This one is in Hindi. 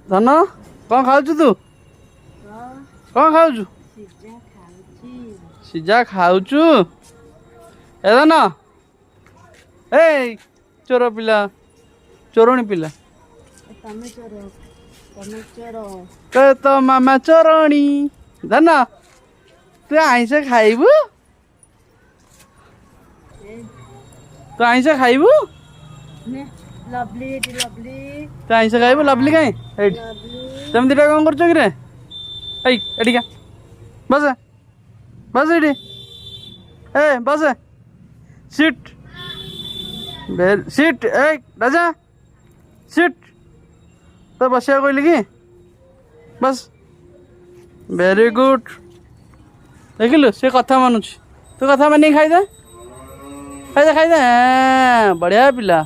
धन कौन खाऊ तू कौन खाऊ सीजा खाऊ ए धन ए चोर पिला चोरणी पिला तो मामा चोरणी धन तू आईस खाइबू तू आईस खाइबू तू आईस खाइबू लवली कहीं तुम दीटा कौन कर रे एटिका बस बस ये ए बस सीट सीट ए राजा सीट तो बस कहली कि बस वेरी गुड देखिलु से कथा मानुच तू कथा मानिक खाईदे खाईदे खाईदे बढ़िया पिला।